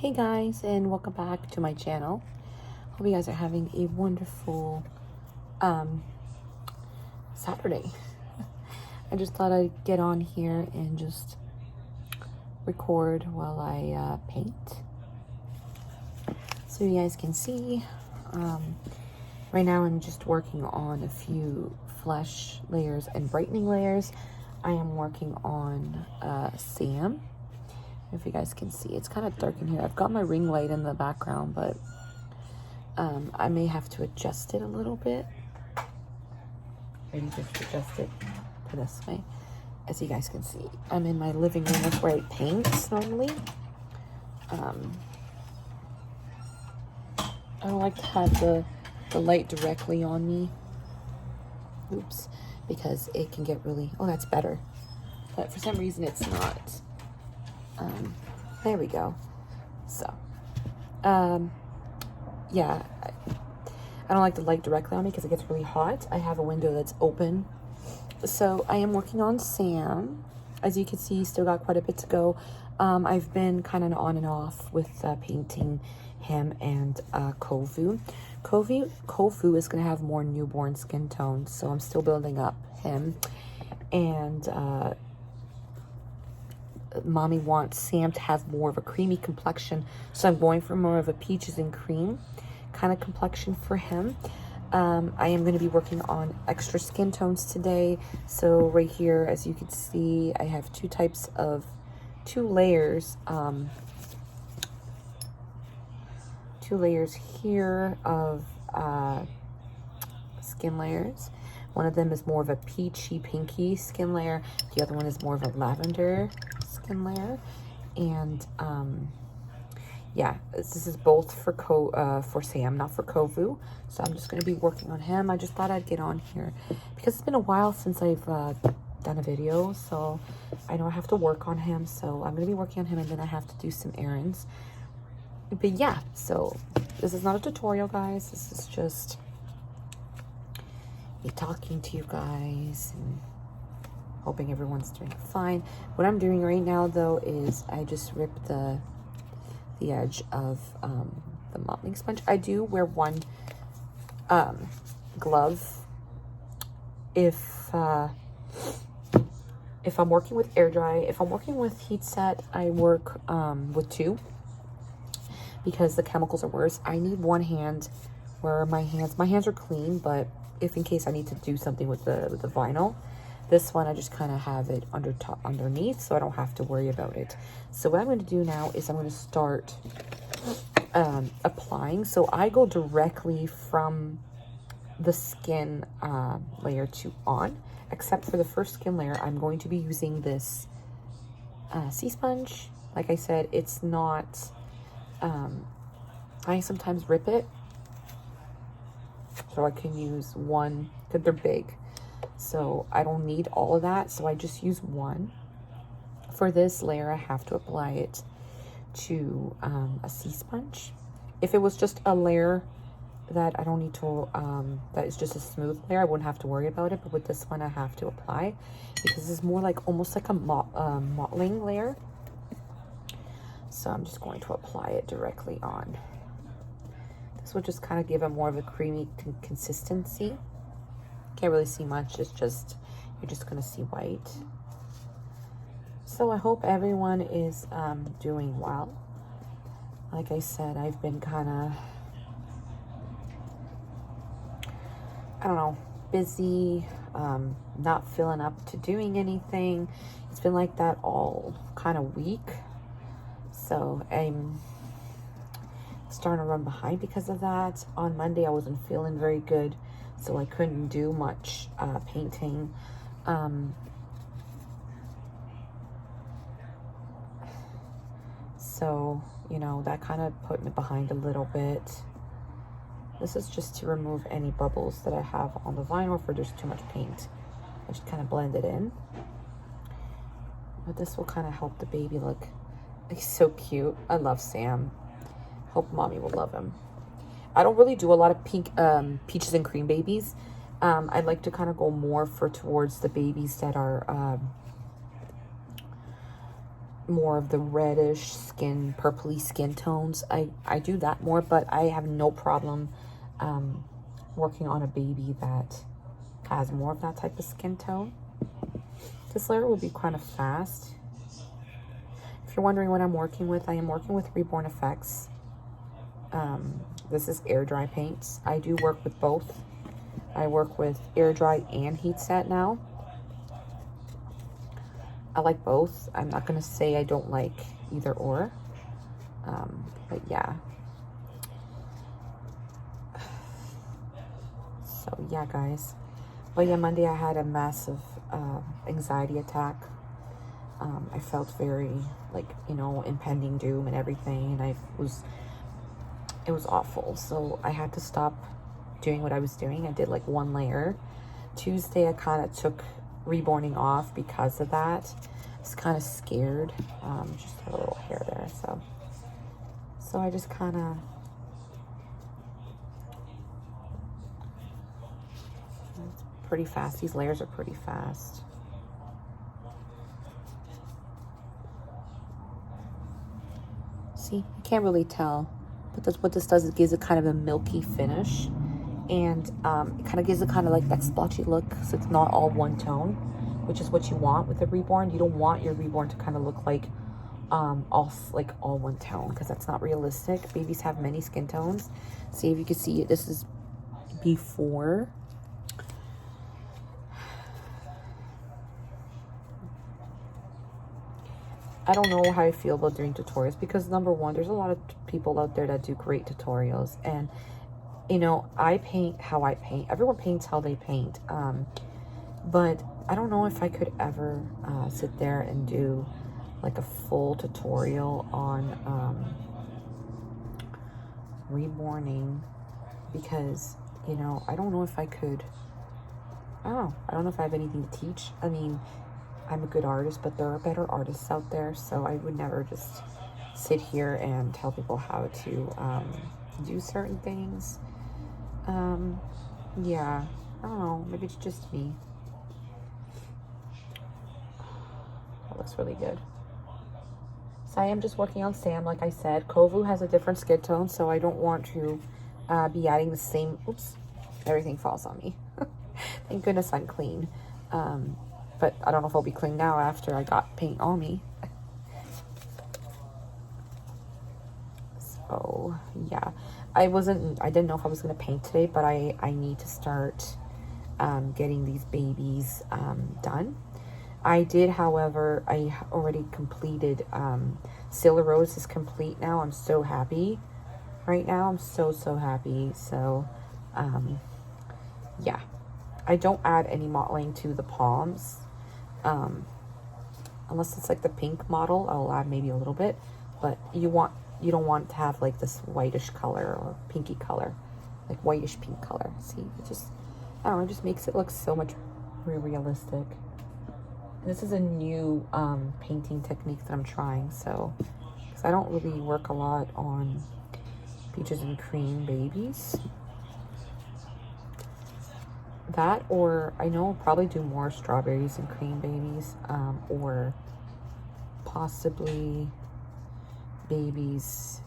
Hey guys, and welcome back to my channel. Hope you guys are having a wonderful Saturday. I just thought I'd get on here and just record while I paint. So you guys can see, right now I'm just working on a few flesh layers and brightening layers. I am working on Sam. If you guys can see, it's kind of dark in here. I've got my ring light in the background, but I may have to adjust it a little bit. Maybe just adjust it to this way. As you guys can see, I'm in my living room. That's where I paint normally. I don't like to have the light directly on me. Oops, because it can get really, oh, that's better. But for some reason it's not. There we go. So, yeah, I don't like the light directly on me because it gets really hot. I have a window that's open. So I am working on Sam. As you can see, still got quite a bit to go. I've been kind of on and off with painting him and Kovu. Kovu is going to have more newborn skin tones, so I'm still building up him. And Mommy wants Sam to have more of a creamy complexion, so I'm going for more of a peaches and cream kind of complexion for him. I am going to be working on extra skin tones today. So right here, as you can see, I have two layers here of skin layers. One of them is more of a peachy pinky skin layer. The other one is more of a lavender skin layer. And yeah, this is both for Sam, not for Kovu. So I'm just going to be working on him. I just thought I'd get on here because it's been a while since I've done a video. So I know I have to work on him. So I'm going to be working on him, and then I have to do some errands. But yeah, so this is not a tutorial, guys. This is just me talking to you guys and hoping everyone's doing fine. What I'm doing right now, though, is I just ripped the edge of the modeling sponge. I do wear one glove if I'm working with air dry. If I'm working with heat set, I work with two because the chemicals are worse. I need one hand where my hands are clean, but if in case I need to do something with the vinyl, this one I just kind of have it underneath, so I don't have to worry about it. So what I'm going to do now is I'm going to start applying. So I go directly from the skin layer to on, except for the first skin layer. I'm going to be using this sea sponge. Like I said, it's not, I sometimes rip it so I can use one because they're big. So I don't need all of that, so I just use one. For this layer, I have to apply it to a sea sponge. If it was just a layer that I don't need to, that is just a smooth layer, I wouldn't have to worry about it. But with this one, I have to apply because it's more like almost like a mottling layer. So I'm just going to apply it directly on. This will just kind of give it more of a creamy consistency. Can't really see much. It's just, you're just going to see white. So I hope everyone is doing well. Like I said, I've been kind of, I don't know, busy, not feeling up to doing anything. It's been like that all kind of week. So I'm starting to run behind because of that. On Monday, I wasn't feeling very good, so I couldn't do much painting. So, you know, that kind of put me behind a little bit. This is just to remove any bubbles that I have on the vinyl if there's too much paint. I just kind of blend it in. But this will kind of help the baby look. He's so cute. I love Sam. Hope Mommy will love him. I don't really do a lot of peaches and cream babies. I'd like to kind of go more towards the babies that are more of the reddish skin, purpley skin tones, I do that more, but I have no problem working on a baby that has more of that type of skin tone. This layer will be kind of fast. If you're wondering what I'm working with, I am working with Reborn Effects. This is air dry paints. I do work with both. I work with air dry and heat set now. I like both. I'm not going to say I don't like either or. But yeah. So yeah, guys. But yeah, Monday I had a massive anxiety attack. I felt very, like, you know, impending doom and everything. And it was awful. So I had to stop doing what I was doing. I did like one layer. Tuesday I kind of took reborning off because of that. I was kind of scared. Just had a little hair there. So I just kind of... It's pretty fast. These layers are pretty fast. See, you can't really tell, but what this does, it gives it kind of a milky finish, and it kind of gives it kind of like that splotchy look, so it's not all one tone, which is what you want with a reborn. You don't want your reborn to kind of look like all one tone, because that's not realistic. Babies have many skin tones. See if you can see it. This is before. I don't know how I feel about doing tutorials, because number one, there's a lot of people out there that do great tutorials, and you know, I paint how I paint. Everyone paints how they paint. But I don't know if I could ever sit there and do like a full tutorial on reborning, because, you know, I don't know if I could. I don't know if I have anything to teach. I mean, I'm a good artist, but there are better artists out there, so I would never just sit here and tell people how to do certain things. Yeah, I don't know, maybe it's just me. That looks really good. So I am just working on Sam, like I said. Kovu has a different skin tone, so I don't want to be adding the same... Oops, everything falls on me. Thank goodness I'm clean. But I don't know if I'll be clean now after I got paint on me. So, yeah. I didn't know if I was going to paint today, but I need to start getting these babies done. I did, however, I already completed, Sailor Rose is complete now. I'm so happy right now. I'm so happy. So, yeah. I don't add any mottling to the palms. Unless it's like the pink model, I'll add maybe a little bit, but you don't want to have like this whitish color or pinky color, like whitish pink color. See, it just, I don't know, it just makes it look so much more realistic. And this is a new painting technique that I'm trying, so, because I don't really work a lot on peaches and cream babies. That, or I know I'll probably do more strawberries and cream babies, or possibly babies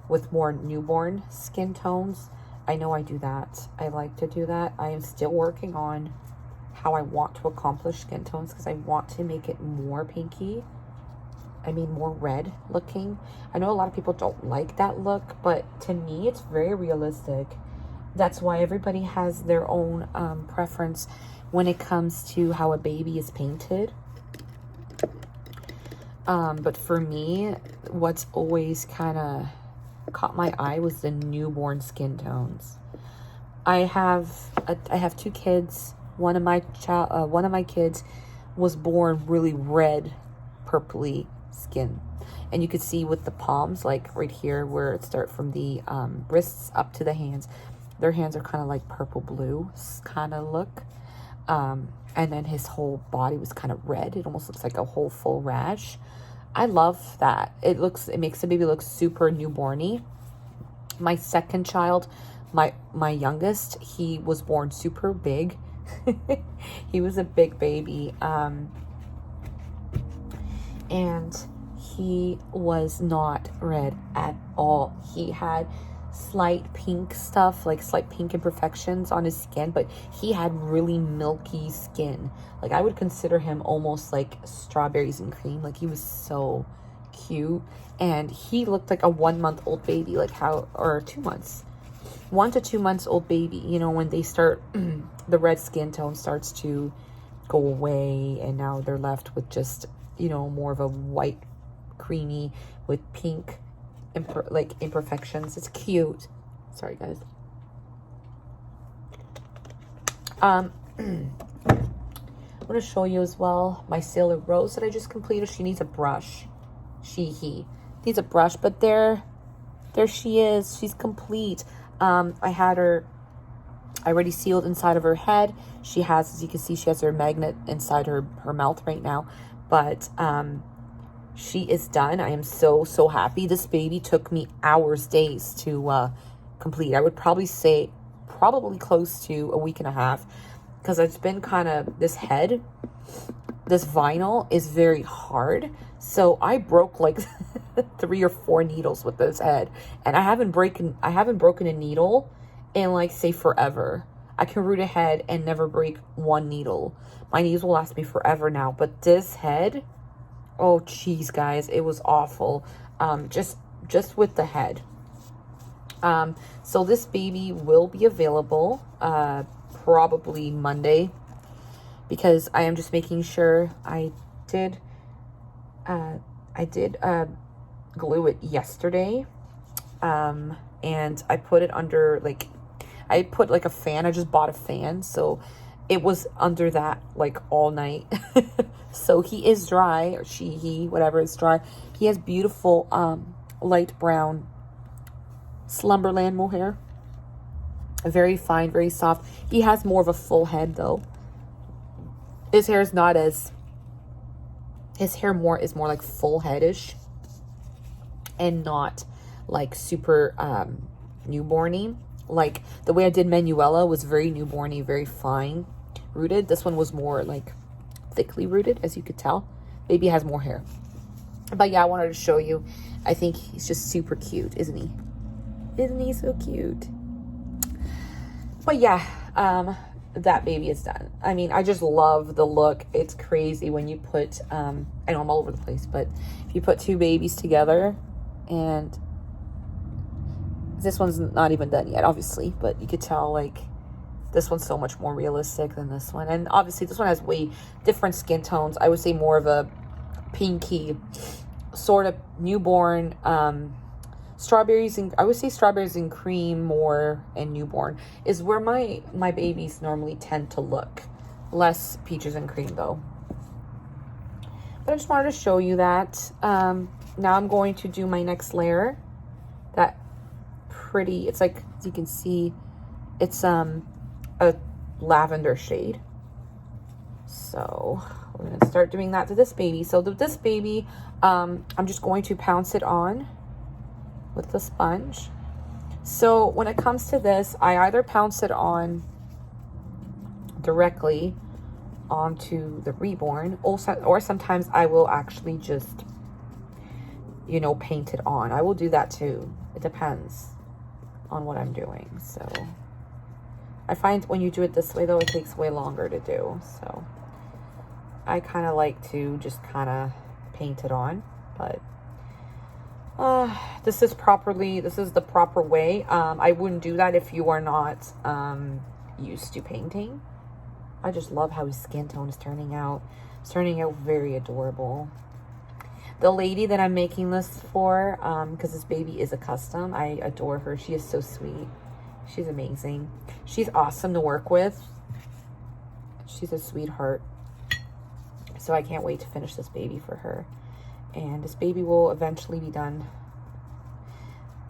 with more newborn skin tones. I know I do that. I like to do that. I am still working on how I want to accomplish skin tones, because I want to make it more pinky. I mean, more red looking. I know a lot of people don't like that look, but to me, it's very realistic. That's why everybody has their own preference when it comes to how a baby is painted. But for me, what's always kind of caught my eye was the newborn skin tones. I have two kids. One of my kids was born really red, purpley skin, and you could see with the palms, like right here, where it starts from the wrists up to the hands. Their hands are kind of like purple blue kind of look. And then his whole body was kind of red. It almost looks like a whole full rash. I love that. It makes the baby look super newborny. My second child, my youngest, he was born super big. He was a big baby. and he was not red at all. He had slight pink stuff, like slight pink imperfections on his skin, but he had really milky skin. Like, I would consider him almost like strawberries and cream. Like, he was so cute, and he looked like a 1 month old baby, like how, or 2 months, 1 to 2 months old baby, you know, when they start the red skin tone starts to go away, and now they're left with just, you know, more of a white creamy with pink imperfections. It's cute. Sorry, guys. I'm going to show you as well my Sailor Rose that I just completed. She needs a brush. He needs a brush, but there she is. She's complete. I had her, I already sealed inside of her head. She has, as you can see, she has her magnet inside her mouth right now, but she is done. I am so happy. This baby took me hours, days to complete. I would probably say probably close to a week and a half, because it's been kind of, this head, this vinyl is very hard. So I broke like 3 or 4 needles with this head, and I haven't broken a needle in, like, say forever. I can root a head and never break 1 needle. My needles will last me forever now, but this head, oh geez, guys, it was awful. Just with the head. So this baby will be available probably Monday, because I am just making sure. I did glue it yesterday, and I put it under, like, I put like a fan. I just bought a fan, so it was under that like all night. So he is dry, or he, whatever, is dry. He has beautiful light brown Slumberland mohair. Very fine, very soft. He has more of a full head though. His hair is not as, his hair is more like full headish, and not like super newborny. Like the way I did Manuela was very newborny, very fine rooted. This one was more like thickly rooted, as you could tell. Baby has more hair. But yeah, I wanted to show you. I think he's just super cute, isn't he? Isn't he so cute? But yeah, that baby is done. I mean, I just love the look. It's crazy when you put, I know I'm all over the place, but if you put 2 babies together, and this one's not even done yet, obviously, but you could tell, like, this one's so much more realistic than this one. And obviously this one has way different skin tones. I would say more of a pinky, sort of newborn, strawberries, and I would say strawberries and cream more, and newborn is where my babies normally tend to look. Less peaches and cream though. But I just wanted to show you that. Now I'm going to do my next layer. That pretty, it's like, as you can see, it's a lavender shade. So we're gonna start doing that to this baby. So this baby, I'm just going to pounce it on with the sponge. So when it comes to this, I either pounce it on directly onto the Reborn, or sometimes I will actually just, you know, paint it on. I will do that too. It depends on what I'm doing. So I find when you do it this way though, it takes way longer to do. So I kind of like to just kind of paint it on, but this is the proper way. I wouldn't do that if you are not used to painting. I just love how his skin tone is turning out. It's turning out very adorable. The lady that I'm making this for, because this baby is a custom, I adore her. She is so sweet. She's amazing. She's awesome to work with. She's a sweetheart. So I can't wait to finish this baby for her. And this baby will eventually be done.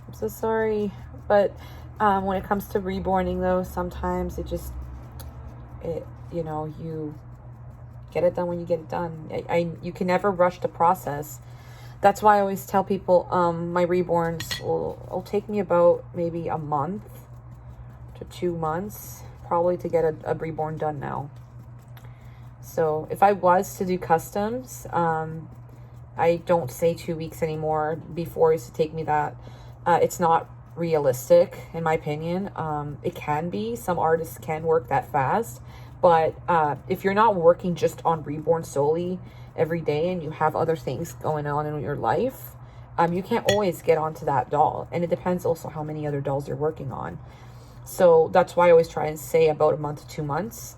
I'm so sorry. But when it comes to reborning though, sometimes you know, you get it done when you get it done. You can never rush the process. That's why I always tell people my reborns will take me about maybe a month to 2 months probably to get a reborn done now. So if I was to do customs, I don't say 2 weeks anymore. Before, it used to take me that. It's not realistic, in my opinion. It can be. Some artists can work that fast. But if you're not working just on Reborn solely every day and you have other things going on in your life, you can't always get onto that doll. And it depends also how many other dolls you're working on. So that's why I always try and say about a month to 2 months.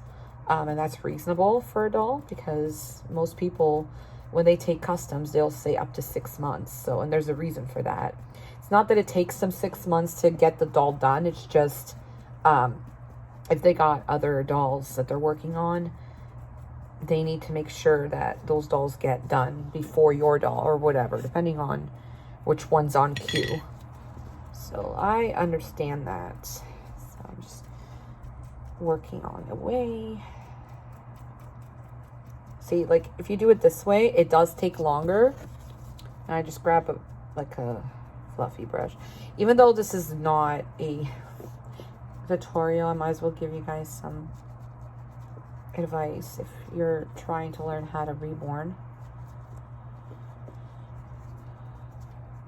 And that's reasonable for a doll, because most people, when they take customs, they'll say up to 6 months. So, and there's a reason for that. It's not that it takes them 6 months to get the doll done. It's just, if they got other dolls that they're working on, they need to make sure that those dolls get done before your doll or whatever, depending on which one's on queue. So I understand that. So I'm just working on the way. See, like, if you do it this way, it does take longer. And I just grab a fluffy brush. Even though this is not a tutorial, I might as well give you guys some advice if you're trying to learn how to reborn.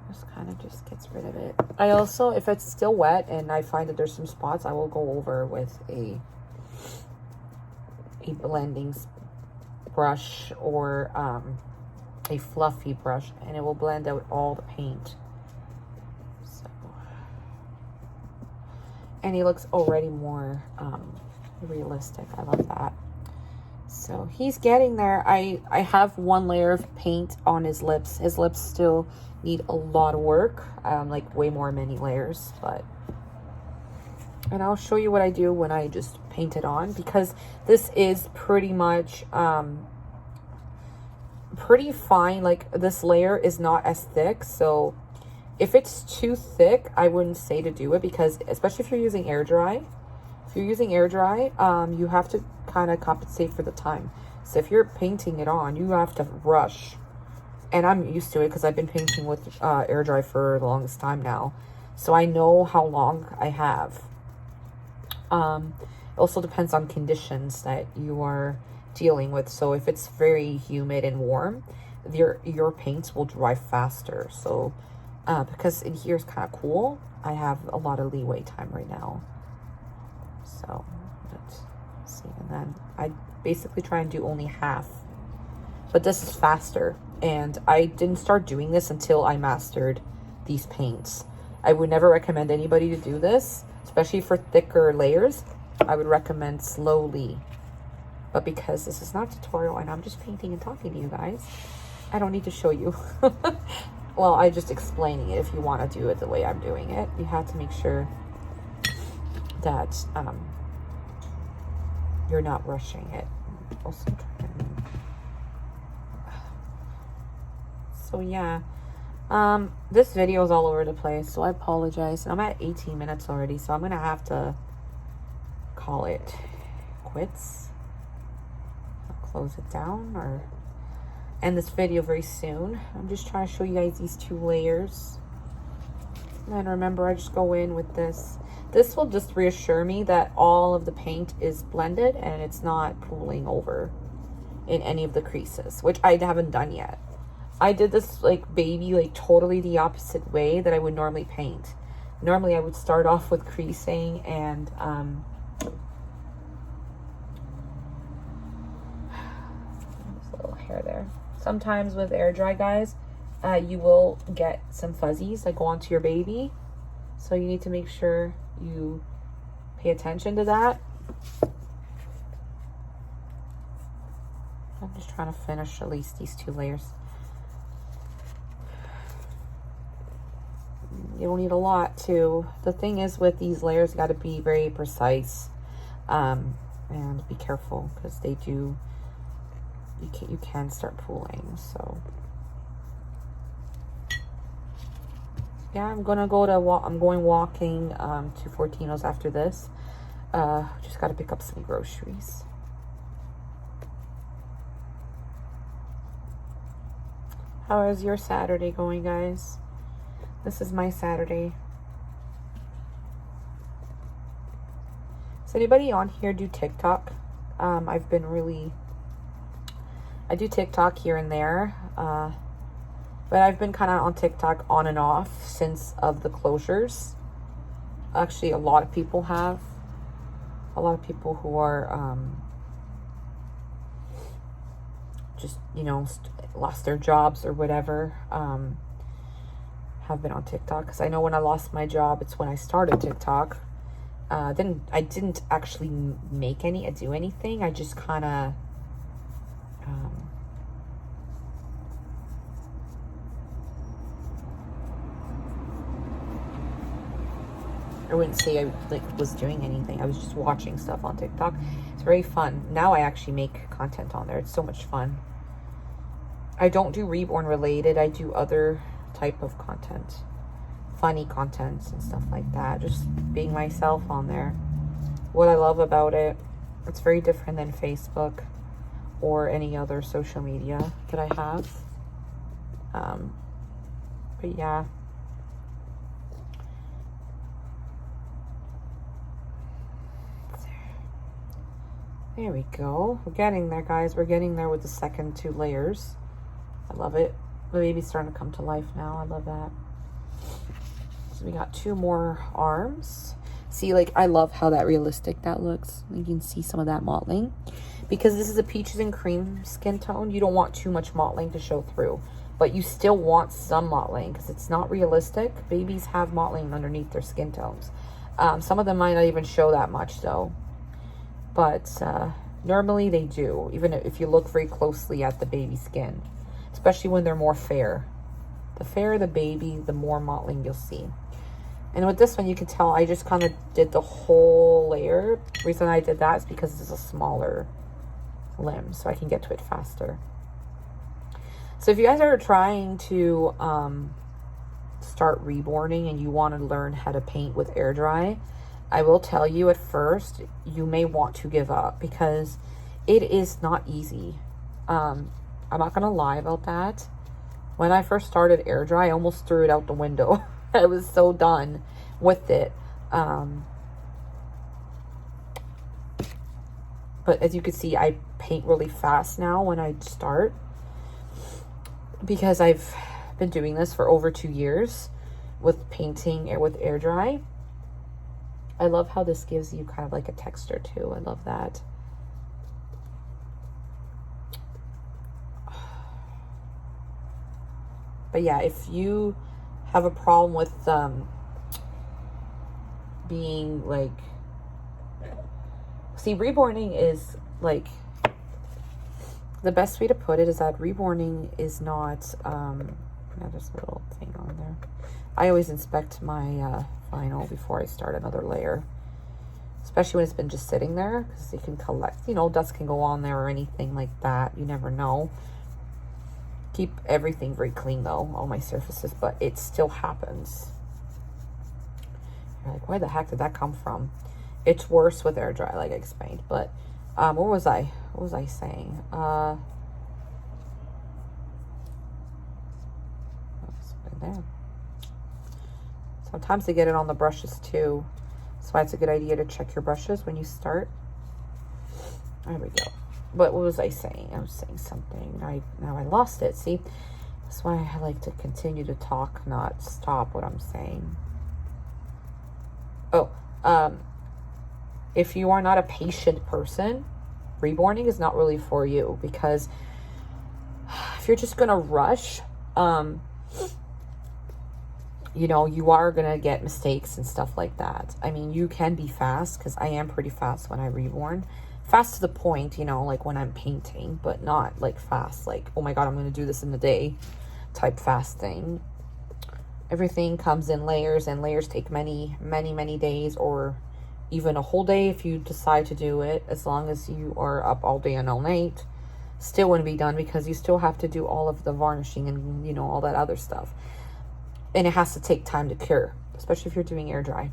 This kind of just gets rid of it. I also, if it's still wet and I find that there's some spots, I will go over with a blending brush or a fluffy brush, and it will blend out all the paint. So, and he looks already more realistic. I love that. So he's getting there. I have one layer of paint on his lips. His lips still need a lot of work, like way more, many layers, but, and I'll show you what I do when I just paint it on, because this is pretty much pretty fine. Like, this layer is not as thick, so if it's too thick, I wouldn't say to do it, because especially if you're using air dry, you have to kind of compensate for the time. So if you're painting it on, you have to rush. And I'm used to it because I've been painting with air dry for the longest time now. So I know how long I have. It also depends on conditions that you are dealing with. So if it's very humid and warm, your paints will dry faster. So because in here is kind of cool, I have a lot of leeway time right now. So let's see. And then I basically try and do only half. But this is faster. And I didn't start doing this until I mastered these paints. I would never recommend anybody to do this, especially for thicker layers. I would recommend slowly. But because this is not a tutorial and I'm just painting and talking to you guys, I don't need to show you. Well, I'm just explaining it. If you want to do it the way I'm doing it, you have to make sure that you're not rushing it. Also trying. So yeah, this video is all over the place, so I apologize. I'm at 18 minutes already, so I'm gonna have to call it quits. I'll close it down or end this video very soon. I'm just trying to show you guys these 2 layers. And then remember, I just go in with this. This will just reassure me that all of the paint is blended and it's not pooling over in any of the creases, which I haven't done yet. I did this like baby, like totally the opposite way that I would normally paint. Normally I would start off with creasing and there's a little hair there. Sometimes with air dry, guys, you will get some fuzzies that go onto your baby. So you need to make sure you pay attention to that. I'm just trying to finish at least these 2 layers. You don't need a lot to. The thing is with these layers, you got to be very precise and be careful because they do, you can start pooling. So yeah, I'm going walking to Fortino's after this. Just got to pick up some groceries. How is your Saturday going, guys? This is my Saturday. Does anybody on here do TikTok? I do TikTok here and there. But I've been kind of on TikTok on and off since of the closures. Actually, a lot of people have. A lot of people who are just, you know, lost their jobs or whatever, have been on TikTok. Because I know when I lost my job, it's when I started TikTok. I didn't actually do anything. I just kind of I wouldn't say I was doing anything. I was just watching stuff on TikTok. It's very fun. Now I actually make content on there. It's so much fun. I don't do Reborn related. I do other type of content. Funny content and stuff like that. Just being myself on there. What I love about it, it's very different than Facebook or any other social media that I have. But yeah. There we go. We're getting there, guys. We're getting there with the second 2 layers. I love it. The baby's starting to come to life now. I love that. So we got 2 more arms. See, like, I love how that realistic that looks. You can see some of that mottling. Because this is a peaches and cream skin tone, you don't want too much mottling to show through. But you still want some mottling because it's not realistic. Babies have mottling underneath their skin tones. Some of them might not even show that much, though. But normally they do, even if you look very closely at the baby skin, especially when they're more fair. The fairer the baby, the more mottling you'll see. And with this one, you can tell I just kind of did the whole layer. The reason I did that is because it's a smaller limb, so I can get to it faster. So if you guys are trying to start reborning and you want to learn how to paint with air dry, I will tell you at first, you may want to give up because it is not easy. I'm not going to lie about that. When I first started air dry, I almost threw it out the window. I was so done with it. But as you can see, I paint really fast now when I start because I've been doing this for over 2 years with painting with air dry. I love how this gives you kind of like a texture too. I love that. But yeah, if you have a problem with being like, see, reborning is like, the best way to put it is that reborning is not, there's a little thing on there. I always inspect my vinyl before I start another layer, especially when it's been just sitting there, because you can collect, you know, dust can go on there or anything like that. You never know. Keep everything very clean though, all my surfaces, but it still happens. You're like, where the heck did that come from? It's worse with air dry, like I explained. But what was I saying? There. Sometimes they get it on the brushes too, so it's a good idea to check your brushes when you start. There we go. But what was I saying? I was saying something. Now I lost it. See, that's why I like to continue to talk, not stop what I'm saying. Oh, if you are not a patient person, reborning is not really for you, because if you're just gonna rush, you know, you are gonna get mistakes and stuff like that. I mean, you can be fast, because I am pretty fast when I reborn. Fast to the point, you know, like when I'm painting, but not like fast, like, oh my God, I'm gonna do this in a day type fast thing. Everything comes in layers, and layers take many, many, many days, or even a whole day if you decide to do it. As long as you are up all day and all night, still wouldn't be done, because you still have to do all of the varnishing and, you know, all that other stuff. And it has to take time to cure, especially if you're doing air dry.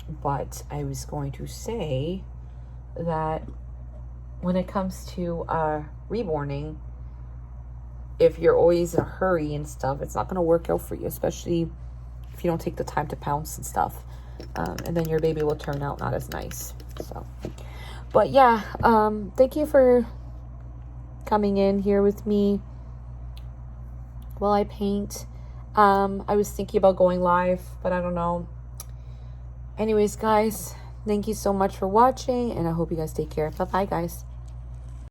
But I was going to say that when it comes to reborning, if you're always in a hurry and stuff, it's not going to work out for you, especially if you don't take the time to pounce and stuff. And then your baby will turn out not as nice. So, but yeah, thank you for coming in here with me. while I paint. I was thinking about going live, but I don't know. Anyways, guys, thank you so much for watching, and I hope you guys take care. Bye-bye, guys.